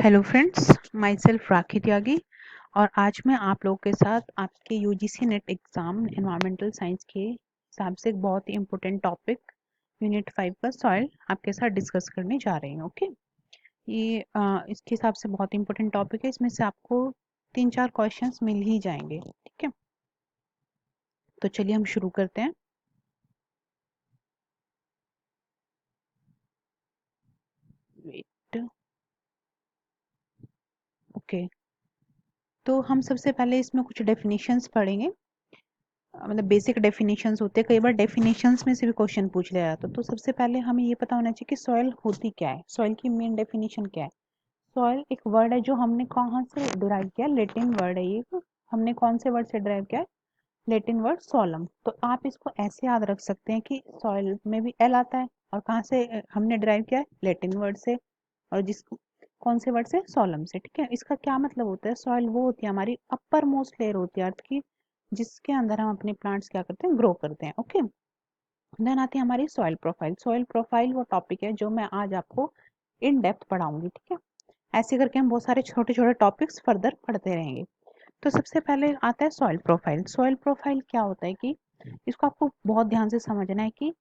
Hello friends, my self राखी त्यागी। और आज मैं आप लोगों के साथ आपके UGC net exam environmental science के हिसाब से एक बहुत ही इम्पोर्टेंट टॉपिक यूनिट 5 का सॉइल आपके साथ डिस्कस करने जा रही हूँ। ओके, ये इसके हिसाब से बहुत इम्पोर्टेंट टॉपिक है। इसमें से आपको 3-4 क्वेश्चंस मिल ही जाएंगे। ठीक है, तो चलिए हम शुरू करते हैं। वेट, ओके, तो हम सबसे पहले इसमें कुछ डेफिनेशंस पढ़ेंगे। मतलब बेसिक डेफिनेशंस होते हैं, कई बार डेफिनेशंस में से भी क्वेश्चन पूछ लिया जाता है। तो सबसे पहले हमें ये पता होना चाहिए कि सॉइल होती क्या है, सॉइल की मेन डेफिनेशन क्या है। सॉइल एक वर्ड है जो हमने कहाँ से डिराइव किया, लेटिन वर्ड है ये। हमने कौन से वर्ड से डिराइव किया है, लेटिन वर्ड सोलम। तो आप इसको ऐसे याद रख सकते हैं कि सॉइल में भी एल आता है, और कहाँ से हमने डिराइव किया है, लेटिन वर्ड से, और जिस कौन से वर्ड से, सोलम से। ठीक है, इसका क्या मतलब होता है, सॉइल वो होती है हमारी अपर मोस्ट लेयर होती है अर्थ की, जिसके अंदर हम अपने प्लांट्स क्या करते हैं, ग्रो करते हैं। ओके, देन आती है हमारी सॉइल प्रोफाइल। सॉइल प्रोफाइल वो टॉपिक है जो मैं आज आपको इन डेप्थ पढ़ाऊंगी। ठीक है, ऐसे करके हम बहुत सारे छोटे छोटे टॉपिक्स फर्दर पढ़ते रहेंगे। तो सबसे पहले आता है सॉइल प्रोफाइल। सॉइल प्रोफाइल क्या होता है कि इसको आपको बहुत ध्यान से समझना है कि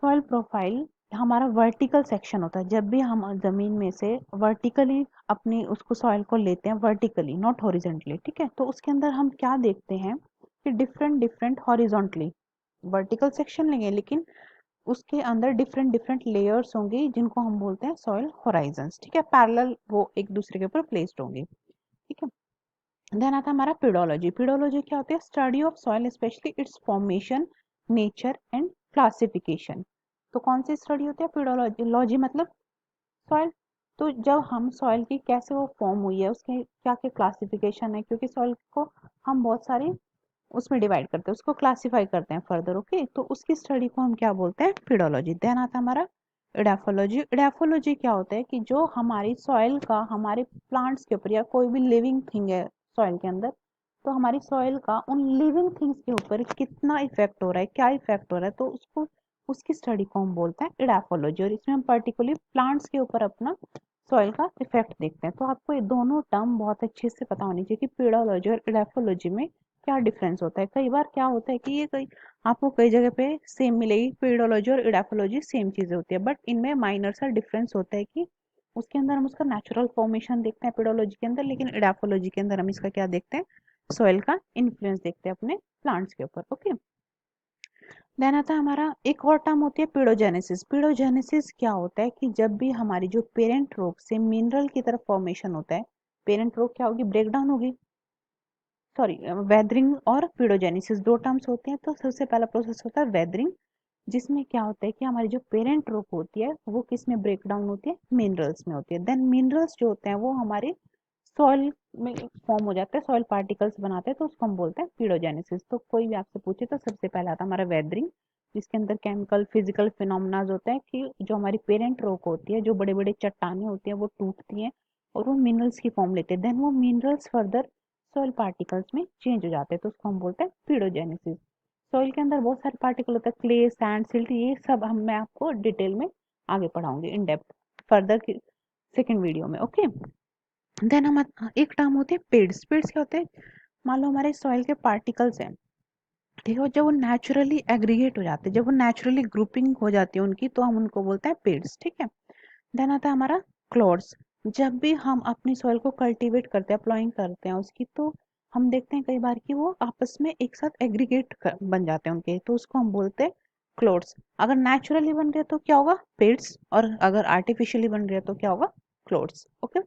सॉइल प्रोफाइल हमारा वर्टिकल सेक्शन होता है। जब भी हम जमीन में से वर्टिकली अपनी उसको सॉइल को लेते हैं, वर्टिकली नॉट हॉरिजॉन्टली, ठीक है, तो उसके अंदर हम क्या देखते हैं कि different different horizontally vertical section लेंगे, लेकिन उसके अंदर डिफरेंट डिफरेंट लेयर्स होंगी जिनको हम बोलते हैं सॉइल होराइजन्स। ठीक है, पैरेलल वो एक दूसरे के ऊपर प्लेस्ड होंगे। ठीक है, देन आता है हमारा पीडोलॉजी। पीडोलॉजी क्या होती है, study of soil specially it's formation, nature and classification. तो कौन सी स्टडी होती है, पीडोलॉजी। लॉजी मतलब सॉइल। तो जब हम सॉइल की कैसे वो फॉर्म हुई है, उसके क्या क्या क्लासिफिकेशन है, क्योंकि सॉइल को हम बहुत सारे उसमें डिवाइड करते हैं, उसको क्लासिफाई करते हैं फर्दर। ओके, तो उसकी स्टडी को हम क्या बोलते हैं, पीडोलॉजी। देन आता है हमारा इडाफोलॉजी। इडाफोलॉजी क्या होता है कि जो हमारी सॉइल का हमारे प्लांट्स के ऊपर या कोई भी लिविंग थिंग है सॉइल के अंदर, तो हमारी सॉइल का उन लिविंग थिंग्स के ऊपर कितना इफेक्ट हो रहा है, क्या इफेक्ट हो रहा है, तो उसको उसकी स्टडी को हम बोलते हैं इडाफोलॉजी। और इसमें हम पर्टिकुलरली प्लांट्स के ऊपर अपना सॉइल का इफेक्ट देखते हैं। तो आपको ये दोनों टर्म बहुत अच्छे से पता होनी चाहिए कि पीडोलॉजी और इडाफोलॉजी में क्या डिफरेंस होता है। कई बार क्या होता है कि ये कई आपको कई जगह पे सेम मिलेगी, पीडोलॉजी और इडाफोलॉजी सेम चीजें होती है, बट इनमें माइनर सा डिफरेंस होता है कि उसके अंदर हम उसका नेचुरल फॉर्मेशन देखते हैं पीडोलॉजी के अंदर, लेकिन इडाफोलॉजी के अंदर हम इसका क्या देखते हैं, सॉइल का इन्फ्लुएंस देखते हैं अपने प्लांट्स के ऊपर। ओके, देन आता है हमारा एक और टर्म होती है पीडोजेनेसिस। पीडोजेनेसिस क्या होता है कि जब भी हमारी जो पेरेंट रोग से मिनरल की तरफ फॉर्मेशन होता है, पेरेंट रोग क्या होगी, ब्रेकडाउन होगी, सॉरी, वेदरिंग और पीडोजेनेसिस दो टर्म्स होते हैं। तो सबसे पहला प्रोसेस होता है वेदरिंग, जिसमें क्या होता है कि हमारी जो पेरेंट रोग होती है वो किस में ब्रेक डाउन होती है, मिनरल्स में होती है। देन मिनरल्स जो होते हैं वो हमारे सॉइल में फॉर्म हो जाते हैं, सॉइल पार्टिकल्स बनाते हैं, तो उसको हम बोलते हैं पीडोजेनेसिस। तो कोई भी आपसे पूछे तो सबसे पहला आता है हमारा वेदरिंग, जिसके अंदर केमिकल फिजिकल फिनोमेनाज होते हैं कि जो हमारी पेरेंट रोक होती है, जो बड़े बड़े चट्टानें होती हैं वो टूटती हैं और वो मिनरल्स की फॉर्म लेते हैं। देन वो मिनरल्स फर्दर सॉइल पार्टिकल्स में चेंज हो जाते हैं, तो उसको हम बोलते हैं पीडोजेनेसिस। सॉइल के अंदर बहुत सारे पार्टिकल होते हैं, क्ले, सैंड, सिल्ट, ये सब हम मैं आपको डिटेल में आगे पढ़ाऊंगी इन डेप्थ फर्दर की सेकेंड वीडियो में। ओके, देन हम एक टर्म होते हैं पेड्स। पेड्स क्या होते हैं, मान लो हमारे सॉइल के पार्टिकल्स हैं, ठीक है, जब वो नेचुरली एग्रीगेट हो जाते हैं, जब वो नेचुरली ग्रुपिंग हो जाती है उनकी, तो हम उनको बोलते हैं पेड्स। ठीक है, देन आता है हमारा क्लॉड्स। जब भी हम अपनी सॉइल को कल्टीवेट करते हैं, प्लॉइंग करते हैं उसकी, तो हम देखते हैं कई बार कि वो आपस में एक साथ एग्रीगेट बन जाते हैं उनके, तो उसको हम बोलते हैं क्लोड्स। अगर नेचुरली बन रहे तो क्या होगा, पेड्स, और अगर आर्टिफिशियली बन रहे तो क्या होगा, क्लोड्स। ओके,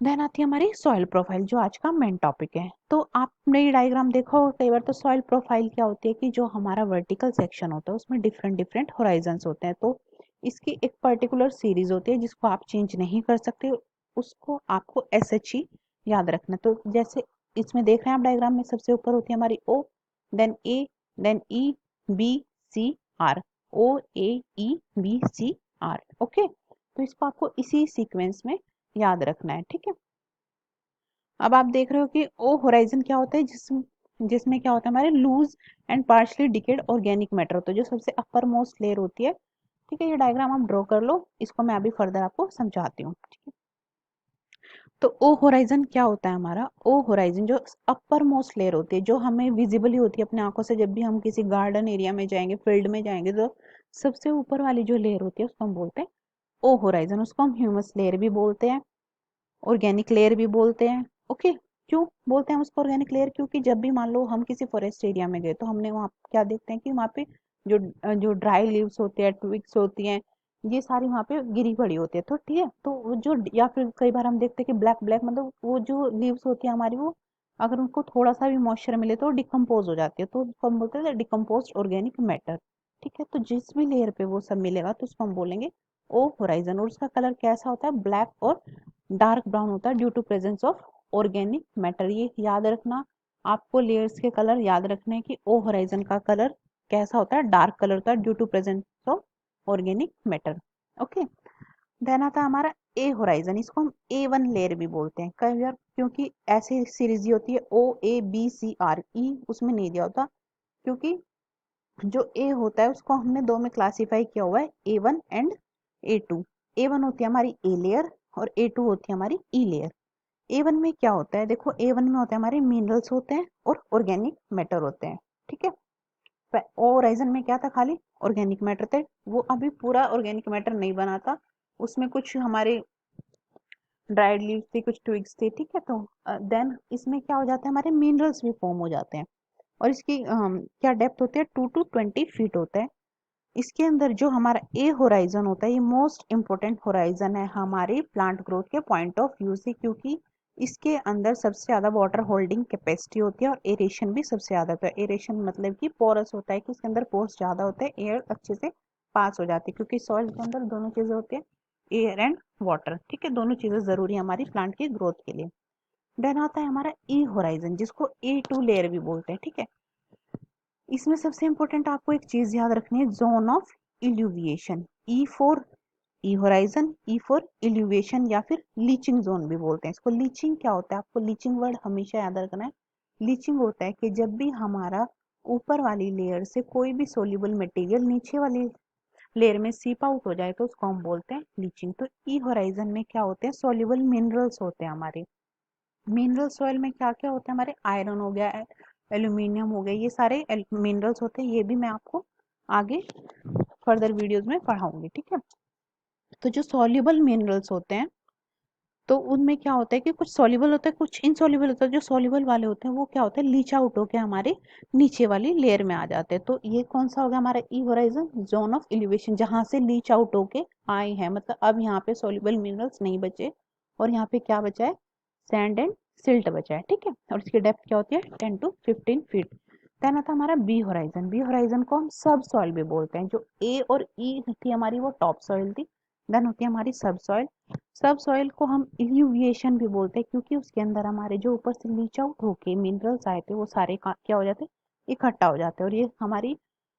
देन आती है हमारी सॉइल प्रोफाइल, जो आज का मेन टॉपिक है। तो आपने ये डायग्राम देखा होगा कई बार। तो सॉइल प्रोफाइल क्या होती है कि जो हमारा वर्टिकल सेक्शन होता है उसमें डिफरेंट डिफरेंट होराइजन्स होते हैं, तो इसकी एक पर्टिकुलर सीरीज होती है जिसको आप चेंज नहीं कर सकते, उसको आपको एस एच ही याद रखना। तो जैसे इसमें देख रहे हैं आप डायग्राम में, सबसे ऊपर होती है हमारी O, then A, then E, B, C, R, O, A, E, B, C, R. Okay, तो इसको आपको इसी सीक्वेंस में याद रखना है। ठीक है, अब आप देख रहे हो कि ओ होराइजन क्या होता है, जिसमें क्या होता है, हमारे loose and partially decayed organic matter होता है, जो सबसे अपर मोस्ट लेयर होती है। ठीक है, ये डायग्राम आप ड्रॉ कर लो, इसको मैं अभी फर्दर आपको समझाती हूँ। ठीक है, तो ओ होराइजन क्या होता है हमारा? ओ होराइजन जो अपर मोस्ट लेयर होती है, जो हमें विजिबली होती है अपने आंखों से, जब भी हम किसी गार्डन एरिया में जाएंगे, फील्ड में जाएंगे, तो सबसे ऊपर वाली जो लेयर होती है उसको हम बोलते हैं ओ होराइजन। उसको हम ह्यूमस लेयर भी बोलते हैं, ऑर्गेनिक लेयर भी बोलते हैं। ओके, क्यों बोलते हैं उसको ऑर्गेनिक लेयर? क्योंकि जब भी मान लो हम किसी फॉरेस्ट एरिया में गए, तो हमने वहाँ क्या देखते हैं कि वहाँ पे जो जो ड्राई लीव्स होते हैं, ट्विग्स होती हैं, ये सारी वहाँ पे गिरी पड़ी होती है। तो ठीक है, तो वो जो, या फिर कई बार हम देखते हैं कि ब्लैक ब्लैक, मतलब वो जो लीव्स होती है हमारी, वो अगर उनको थोड़ा सा भी मॉइस्चर मिले तो डिकम्पोज हो जाती है, तो उसको हम बोलते हैं डिकम्पोज ऑर्गेनिक मैटर। ठीक है, तो जिस भी लेयर पे वो सब मिलेगा तो उसको हम बोलेंगे ओ होराइजन। और उसका कलर कैसा होता है? ब्लैक और डार्क ब्राउन होता है, due to presence of organic matter. ये याद रखना, आपको लेयर्स के कलर याद रखने हैं कि ओ होराइजन का कलर कैसा होता है? डार्क कलर होता है, due to presence of organic matter. Okay, then आता है हमारा ए होराइजन। इसको हम A1 लेयर भी बोलते हैं कई बार, क्योंकि ऐसी सीरीज होती है OABCRE, उसमें नहीं दिया होता, क्योंकि जो ए होता है उसको हमने दो में क्लासिफाई किया हुआ है, A1 एंड A2। A1 होती है हमारी ए लेयर और A2 होती है हमारी ई लेयर। A1 में क्या होता है? देखो, A1 में होते हैं हमारे मिनरल्स होते हैं और ऑर्गेनिक मैटर होते हैं। ठीक है, होराइजन में क्या था? खाली ऑर्गेनिक मैटर थे। वो अभी पूरा ऑर्गेनिक मैटर नहीं बना था, उसमें कुछ हमारे ड्राइड लीव्स थी, कुछ ट्विग्स थे। ठीक है, तो देन इसमें क्या हो जाता है? हमारे मिनरल्स भी फॉर्म हो जाते हैं, और इसकी क्या डेप्थ होती है? 2 to 20 फीट होता है। इसके अंदर जो हमारा ए होराइजन होता है, ये मोस्ट इंपॉर्टेंट होराइजन है हमारे प्लांट ग्रोथ के पॉइंट ऑफ व्यू से, क्योंकि इसके अंदर सबसे ज्यादा वाटर होल्डिंग कैपेसिटी होती है और एरेशन भी सबसे ज्यादा होता है। एरेशन मतलब कि पोरस होता है, कि इसके अंदर पोर्स ज्यादा होते हैं, एयर अच्छे से पास हो जाती है, क्योंकि सॉइल के अंदर दोनों चीजें होती है, एयर एंड वाटर। ठीक है, दोनों चीजें जरूरी है हमारी प्लांट की ग्रोथ के लिए। देन आता है हमारा ई होराइजन, जिसको A2 लेयर भी बोलते हैं। ठीक है, इसमें सबसे इंपॉर्टेंट आपको एक चीज याद रखनी है, zone of illuviation. E4 E horizon, E4 illuviation, या फिर लीचिंग जोन भी बोलते हैं इसको। लीचिंग क्या होता है? आपको लीचिंग वर्ड हमेशा याद रखना है। लीचिंग होता है कि जब भी हमारा ऊपर वाली लेयर से कोई भी सोल्यूबल मटेरियल नीचे वाली लेयर में सीप आउट हो जाए, तो उसको हम बोलते हैं लीचिंग। तो ई होराइजन में क्या होते हैं? सोल्यूबल मिनरल्स होते हैं हमारे। मिनरल सॉइल में क्या क्या होता है? हमारे आयरन हो गया, एल्यूमिनियम हो गया, ये सारे मिनरल्स होते हैं। ये भी मैं आपको आगे फर्दर वीडियोस में पढ़ाऊंगी। ठीक है, तो जो सॉल्युबल मिनरल्स होते हैं, तो उनमें क्या होता है कि कुछ सॉल्युबल होता है, कुछ इनसॉल्युबल होता है। जो सॉल्युबल वाले होते हैं वो क्या होते हैं? लीच आउट होके हमारे नीचे वाली लेयर में आ जाते हैं। तो ये कौन सा हो गया हमारा ई होराइजन? जोन ऑफ एलिवेशन, जहां से लीच आउट होके आए हैं, मतलब अब यहाँ पे सॉल्युबल मिनरल्स नहीं बचे, और यहाँ पे क्या बचा है? सैंड एंड सिल्ट बचा है। ठीक है, और इसकी डेप्थ क्या होती है? 10 to 15 फीट। देन आता हमारा बी होराइजन। बी होराइजन को हम सब सॉइल भी बोलते हैं। जो ए और ई थी हमारी, वो टॉप सॉइल थी। देन होती है हमारी सब सॉइल। सब सॉइल को हम इल्यूविएशन भी बोलते हैं, क्योंकि उसके अंदर हमारे जो ऊपर से लीच आउट होके मिनरल्स आए थे, वो सारे क्या हो जाते हैं? इकट्ठा हो जाते हैं, और ये हमारी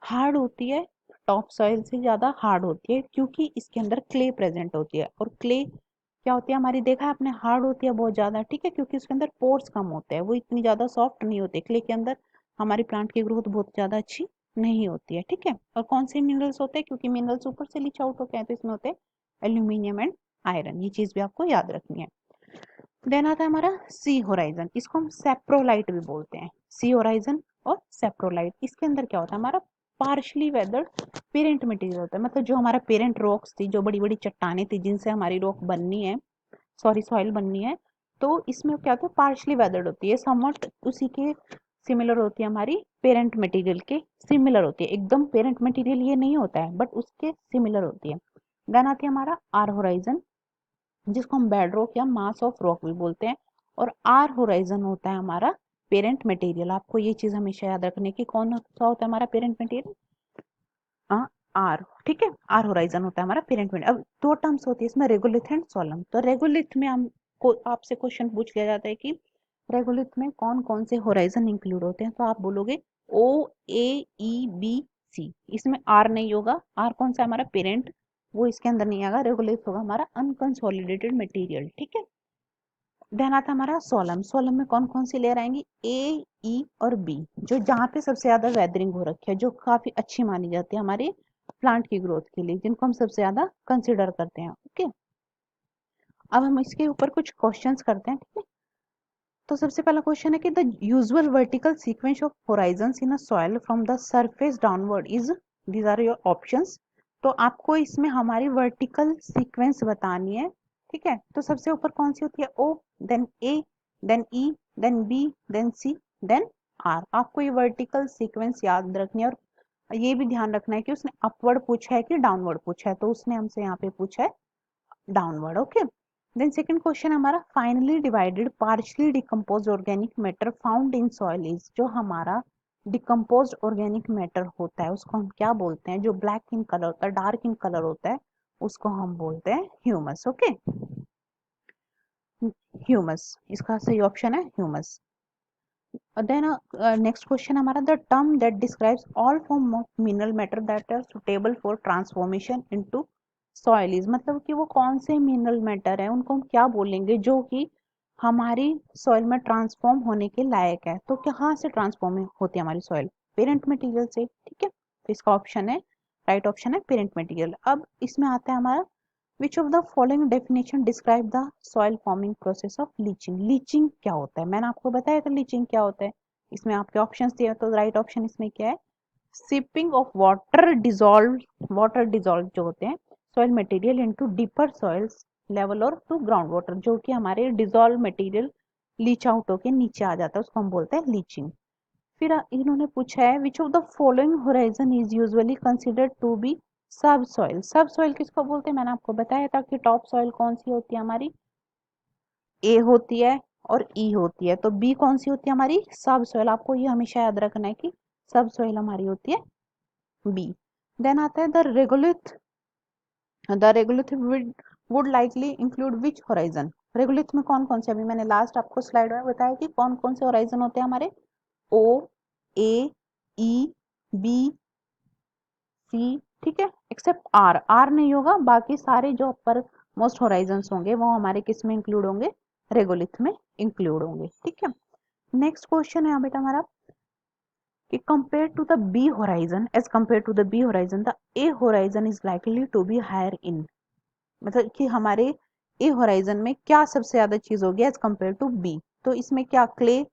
हार्ड होती है, टॉप सॉइल से ज्यादा हार्ड होती है, क्योंकि इसके अंदर क्ले प्रेजेंट होती है। और क्ले क्या होती है हमारी? देखा है आपने, हार्ड होती है बहुत ज्यादा। ठीक है, क्योंकि उसके अंदर पोर्स कम होते हैं, वो इतनी ज्यादा सॉफ्ट नहीं होती। क्ले के अंदर हमारी प्लांट की ग्रोथ बहुत ज्यादा अच्छी नहीं होती है। ठीक है, और कौन से मिनरल्स होते हैं? क्योंकि मिनरल्स ऊपर से लीच आउट होते हैं, तो इसमें होते हैं एल्यूमिनियम एंड आयरन। ये चीज भी आपको याद रखनी है। देन आता है हमारा सी होराइजन। इसको हम सेप्रोलाइट भी बोलते हैं। सी होराइजन और सेप्रोलाइट, इसके अंदर क्या होता है? हमारा पार्शली वेदर्ड पेरेंट मटेरियल होता है, मतलब जो हमारा पेरेंट रॉक्स थी, जो बड़ी बड़ी चट्टाने थी जिनसे हमारी रॉक बननी है, सॉरी सॉइल बननी है, तो इसमें क्या होता है? पार्शली वेदर्ड होती है, समवट उसी के सिमिलर होती है हमारी पेरेंट मटेरियल के, सिमिलर होती है एकदम। पेरेंट मटेरियल ये नहीं होता है, बट उसके सिमिलर होती है। देन आती है हमारा आर होराइजन, जिसको हम बेड रॉक या मास ऑफ रॉक भी बोलते हैं। और आर होराइजन होता है हमारा पेरेंट मटेरियल। आपको ये चीज हमेशा याद रखने की, कौन सा होता है हमारा पेरेंट मटेरियल? आर। ठीक है, आर होराइजन होता है हमारा पेरेंट मटेरियल। अब दो टर्म्स होती है इसमें, रेगोलिथ एंड सोलम। तो रेगोलिथ में हम को आपसे क्वेश्चन पूछ लिया जाता है कि रेगोलिथ में कौन कौन से होराइजन इंक्लूड होते हैं, तो आप बोलोगे OAEBC। इसमें आर नहीं होगा। आर कौन सा हमारा पेरेंट, वो इसके अंदर नहीं आएगा। रेगोलिथ होगा हमारा अनकंसोलिडेटेड मटेरियल। ठीक है, देन आता हमारा सोलम। सोलम में कौन कौन सी लेयर आएंगी? A, E और B, जो जहाँ पे सबसे ज्यादा वेदरिंग हो रखी है, जो काफी अच्छी मानी जाती है हमारी प्लांट की ग्रोथ के लिए, जिनको हम सबसे ज्यादा कंसिडर करते हैं। ओके, अब हम इसके ऊपर कुछ क्वेश्चंस करते हैं, ठीक है। तो सबसे पहला क्वेश्चन है कि the usual vertical sequence of horizons in a soil from the surface downward is, these are your options. तो आपको इसमें हमारी वर्टिकल सीक्वेंस बतानी है, ठीक है। तो सबसे ऊपर कौन सी होती है, O, then A, then E, then B, then C, then R. आपको ये वर्टिकल सीक्वेंस याद रखनी है, और ये भी ध्यान रखना है कि उसने अपवर्ड पूछा है कि डाउनवर्ड पूछा है। तो उसने हमसे यहाँ पे पूछा है downward. Okay, then second question हमारा, finely divided partially decomposed organic matter found in soil is. जो हमारा डिकम्पोज्ड ऑर्गेनिक मैटर होता है उसको हम क्या बोलते हैं, जो ब्लैक इन कलर होता है, डार्क इन कलर होता है, उसको हम बोलते हैं ह्यूमस। ओके, ह्यूमस इसका सही ऑप्शन है, ह्यूमस। देन नेक्स्ट क्वेश्चन हमारा, the term that describes all form of mineral matter that are suitable for transformation into soil is. मतलब कि वो कौन से मिनरल मैटर है, उनको हम क्या बोलेंगे जो कि हमारी सॉइल में ट्रांसफॉर्म होने के लायक है। तो कहाँ से ट्रांसफॉर्म होती है हमारी सॉइल, पेरेंट मटेरियल से, ठीक है। तो इसका ऑप्शन है, राइट ऑप्शन है पेरेंट मटेरियल। अब इसमें आता है हमारा, विच of the following definition describe the soil forming process of leaching. Leaching क्या होता है, मैंने आपको बताया था लीचिंग क्या होता है। इसमें आपके ऑप्शंस दिए, तो राइट ऑप्शन इसमें क्या है, सिपिंग ऑफ वाटर डिजॉल्व जो होते हैं soil material into deeper soils level और टू ग्राउंड वाटर, जो कि हमारे डिजॉल्व मटेरियल लीच आउट होके नीचे आ जाता है, उसको हम बोलते हैं लीचिंग। फिर इन्होंने पूछा है, which of the following horizon is usually considered to be subsoil. Subsoil किसको बोलते हैं, मैंने आपको बताया था कि टॉप सॉइल कौन सी होती है हमारी, ए होती है और ई होती है। तो बी कौन सी होती है हमारी, सब सॉइल। आपको ये हमेशा याद रखना है कि सब सॉइल हमारी होती है बी। देन आता है the regolith would likely include which horizon. Regolith में कौन कौन से, अभी मैंने लास्ट आपको स्लाइड में बताया कि कौन कौन से होराइजन होते हैं हमारे, ओ, ए, ई, बी, सी, ठीक है, एक्सेप्ट आर। आर नहीं होगा, बाकी सारे जो अपर मोस्ट होराइजंस होंगे वो हमारे किस में इंक्लूड होंगे, रेगोलिथ में इंक्लूड होंगे, ठीक है। नेक्स्ट क्वेश्चन है बेटा हमारा कि compare to the B horizon, as compare to the B horizon the A horizon is likely to be higher in. मतलब कि हमारे ए होराइजन में क्या सबसे ज्यादा चीज होगी एज कंपेयर टू बी। तो इसमें क्या, clay,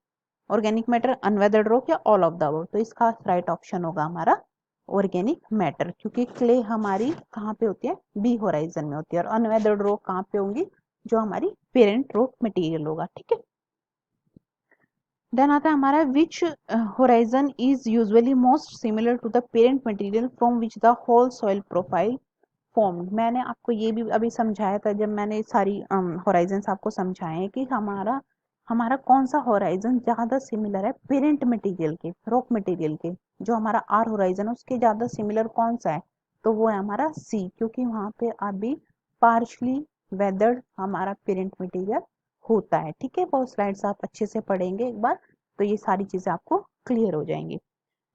organic matter, unweathered rock या ऑल ऑफ द अबव। तो इसका राइट ऑप्शन होगा हमारा ऑर्गेनिक मैटर, क्योंकि क्ले हमारी कहाँ पे होती है, बी होराइजन में होती है, और अनवेदर्ड रॉक कहाँ पे होंगी, जो हमारी पेरेंट रॉक मटेरियल होगा, ठीक है। देन आता है हमारा, which horizon is usually most similar to the parent material from which the whole soil profile formed. मैंने आपको ये भी अभी समझाया था जब मैंने सारी होराइजंस आपको समझाए हैं कि हमारा हमारा कौन सा होराइजन ज्यादा सिमिलर है पेरेंट मटेरियल के, रॉक मटेरियल के। जो हमारा आर होराइजन है उसके ज्यादा सिमिलर कौन सा है, तो वो है हमारा सी, क्योंकि वहां पे अभी पार्शली वेदर्ड हमारा पेरेंट मटेरियल होता है, ठीक है। वो स्लाइड्स आप अच्छे से पढ़ेंगे एक बार तो ये सारी चीजें आपको क्लियर हो जाएंगी।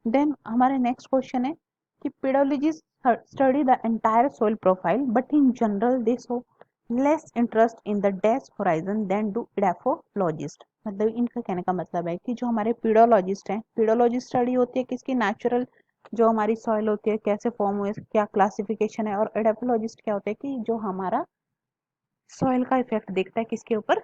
देन हमारे नेक्स्ट क्वेश्चन है कि पेडोलॉजिस्ट study the entire soil profile, but in general they show less interest in the dash horizon than do edaphologists। मतलब इनका कहने का मतलब है कि जो हमारे पीडोलॉजिस्ट हैं, पीडोलॉजिस्ट स्टडी होती है किसकी, नेचुरल जो हमारी सॉइल होती है कैसे फॉर्म हुए, क्या क्लासिफिकेशन है, और एडाफोलॉजिस्ट क्या होता है कि जो हमारा सॉइल का इफेक्ट देखता है किसके ऊपर,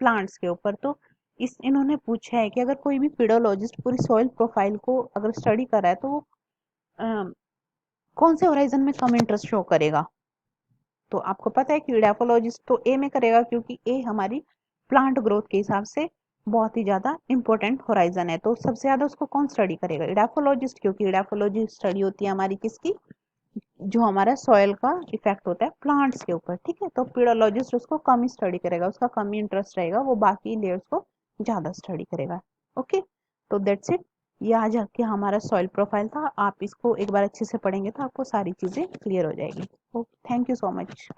प्लांट्स के ऊपर। तो इस इन्होंने पूछा है कि अगर कोई भी पीडोलॉजिस्ट पूरी सॉइल प्रोफाइल को अगर स्टडी कर रहा है तो वो कौन से होराइजन में कम इंटरेस्ट शो करेगा। तो आपको पता है कि इडाफोलॉजिस्ट तो ए में करेगा, क्योंकि ए हमारी प्लांट ग्रोथ के हिसाब से बहुत ही ज्यादा इंपॉर्टेंट होराइजन है। तो सबसे ज्यादा उसको कौन स्टडी करेगा, इडाफोलॉजिस्ट, क्योंकि इडाफोलॉजी स्टडी होती है हमारी किसकी, जो हमारा सॉइल का इफेक्ट होता है प्लांट्स के ऊपर, ठीक है। तो पीडोलॉजिस्ट उसको कम ही स्टडी करेगा, उसका कम ही इंटरेस्ट रहेगा, वो बाकी लेयर्स को ज्यादा स्टडी करेगा। ओके, तो दैट्स इट। ये आज के हमारा सॉइल प्रोफाइल था, आप इसको एक बार अच्छे से पढ़ेंगे तो आपको सारी चीजें क्लियर हो जाएगी। Okay, thank you so much.